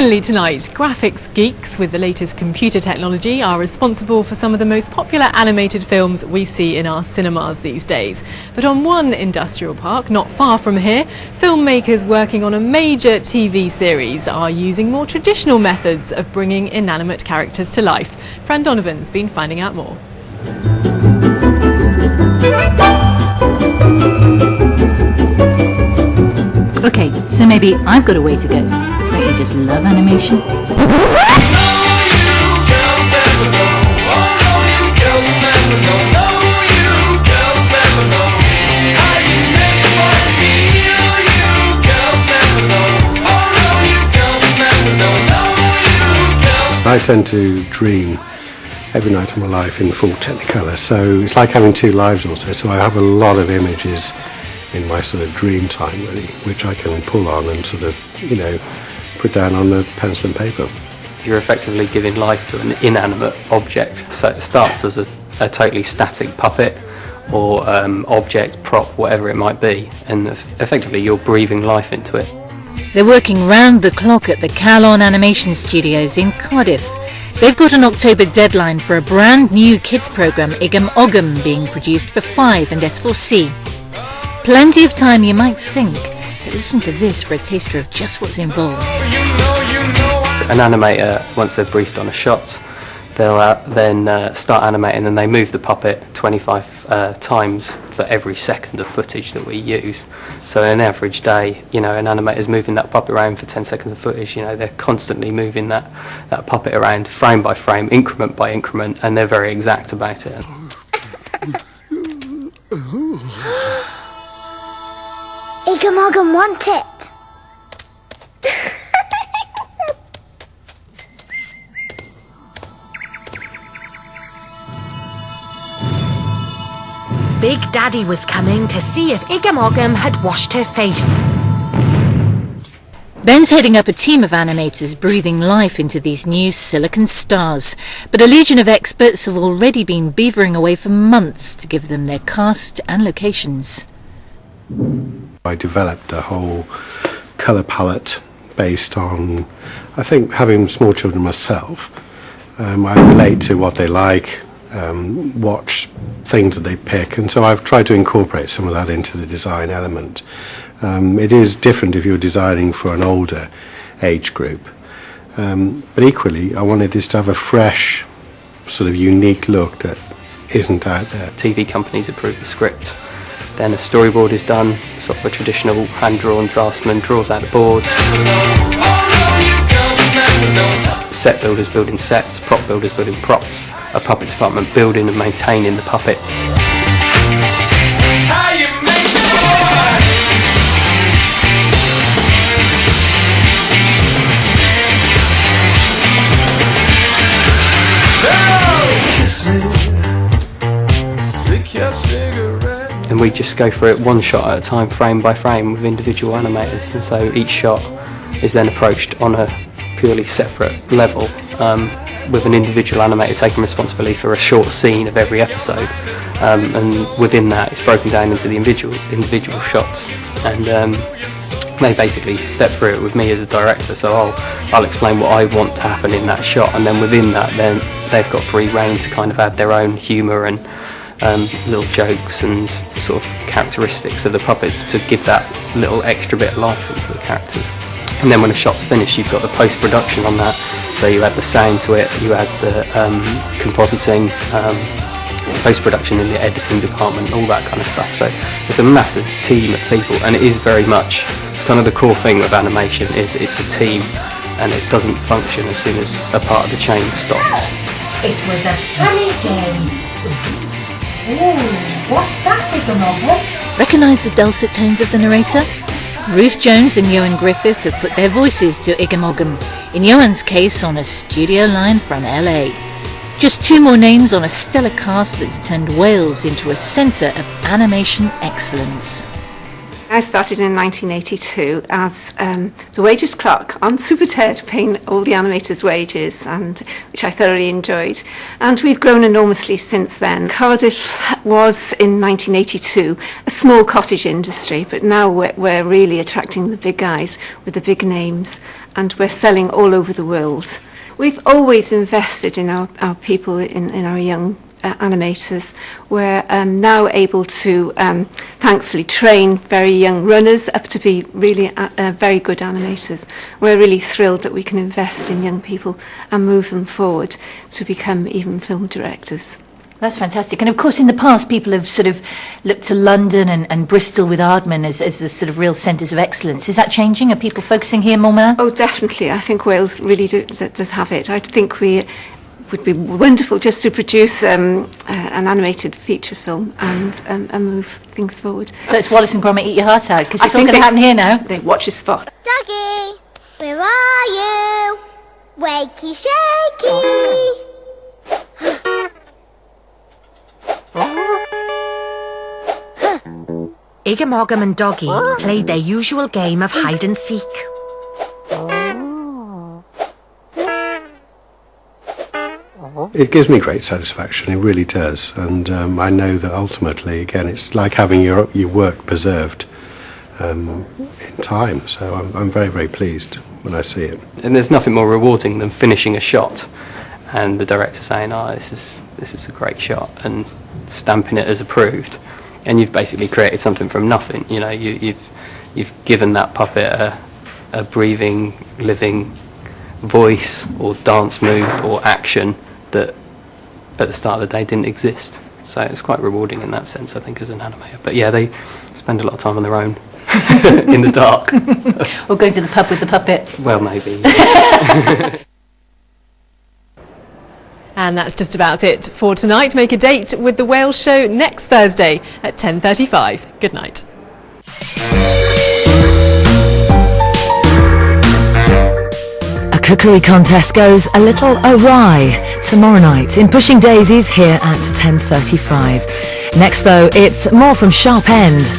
Finally tonight, graphics geeks with the latest computer technology are responsible for some of the most popular animated films we see in our cinemas these days. But on one industrial park not far from here, filmmakers working on a major TV series are using more traditional methods of bringing inanimate characters to life. Fran Donovan's been finding out more. Okay, so maybe I've got a way to go. Don't you just love animation? I tend to dream every night of my life in full Technicolor, so it's like having two lives also. So I have a lot of images in my sort of dream time, really, which I can pull on and sort of, you know, put down on the pencil and paper. You're effectively giving life to an inanimate object, so it starts as a totally static puppet or object, prop, whatever it might be, and effectively you're breathing life into it. They're working round the clock at the Calon Animation Studios in Cardiff. They've got an October deadline for a brand new kids programme, Igam Ogam, being produced for 5 and S4C. Plenty of time, you might think, but listen to this for a taster of just what's involved. An animator, once they're briefed on a shot, they'll then start animating, and they move the puppet 25 times for every second of footage that we use. So in an average day, you know, an animator's moving that puppet around for 10 seconds of footage. You know, they're constantly moving that puppet around frame by frame, increment by increment, and they're very exact about it. Igam Ogam want it. Big Daddy was coming to see if Igam Ogam had washed her face. Ben's heading up a team of animators breathing life into these new silicon stars, but a legion of experts have already been beavering away for months to give them their cast and locations. I developed a whole colour palette based on, I think, having small children myself. I relate to what they like, watch things that they pick, and so I've tried to incorporate some of that into the design element. It is different if you're designing for an older age group, but equally I wanted this to have a fresh, sort of unique look that isn't out there. TV companies approve the script, then a storyboard is done, sort of a traditional hand-drawn draftsman draws out the board. Set builders building sets, prop builders building props, a puppet department building and maintaining the puppets. And we just go through it one shot at a time, frame by frame, with individual animators, and so each shot is then approached on a purely separate level, with an individual animator taking responsibility for a short scene of every episode, and within that it's broken down into the individual shots, and they basically step through it with me as a director, so I'll explain what I want to happen in that shot, and then within that then they've got free rein to kind of add their own humour and little jokes and sort of characteristics of the puppets to give that little extra bit of life into the characters. And then when a shot's finished, you've got the post-production on that, so you add the sound to it, you add the compositing, post-production in the editing department, all that kind of stuff. So it's a massive team of people, and it is very much, it's kind of the core thing with animation, is it's a team, and it doesn't function as soon as a part of the chain stops. It was a sunny day. Ooh, what's that, Igam Ogam? Recognise the dulcet tones of the narrator? Ruth Jones and Johan Griffith have put their voices to Igam Ogam, in Johan's case on a studio line from LA. Just 2 more names on a stellar cast that's turned Wales into a centre of animation excellence. I started in 1982 as the wages clerk on Super Ted, paying all the animators' wages, and which I thoroughly enjoyed. And we've grown enormously since then. Cardiff was in 1982 a small cottage industry, but now we're really attracting the big guys with the big names, and we're selling all over the world. We've always invested in our people, in our young animators. We're now able to thankfully train very young runners up to be really very good animators. We're really thrilled that we can invest in young people and move them forward to become even film directors. That's fantastic. And of course, in the past, people have sort of looked to London and Bristol with Aardman as the sort of real centres of excellence. Is that changing? Are people focusing here more now? Oh, definitely. I think Wales really does have it. I think we would be wonderful just to produce an animated feature film and move things forward. So it's Wallace and Gromit eat your heart out, because it's all going to happen here now. They watch a spot. Doggy, where are you? Wakey shaky. Igam Ogam and Doggy played their usual game of hide and seek. It gives me great satisfaction, it really does, and I know that ultimately, again, it's like having your work preserved in time, so I'm very, very pleased when I see it. And there's nothing more rewarding than finishing a shot and the director saying, "Oh, this is a great shot," and stamping it as approved. And you've basically created something from nothing. You know, you've given that puppet a breathing, living voice or dance move or action that at the start of the day didn't exist. So it's quite rewarding in that sense, I think, as an animator. But yeah, they spend a lot of time on their own in the dark. Or going to the pub with the puppet. Well, maybe. And that's just about it for tonight. Make a date with the Wales Show next Thursday at 10:35. Good night. A cookery contest goes a little awry tomorrow night in Pushing Daisies here at 10:35. Next though, it's more from Sharp End.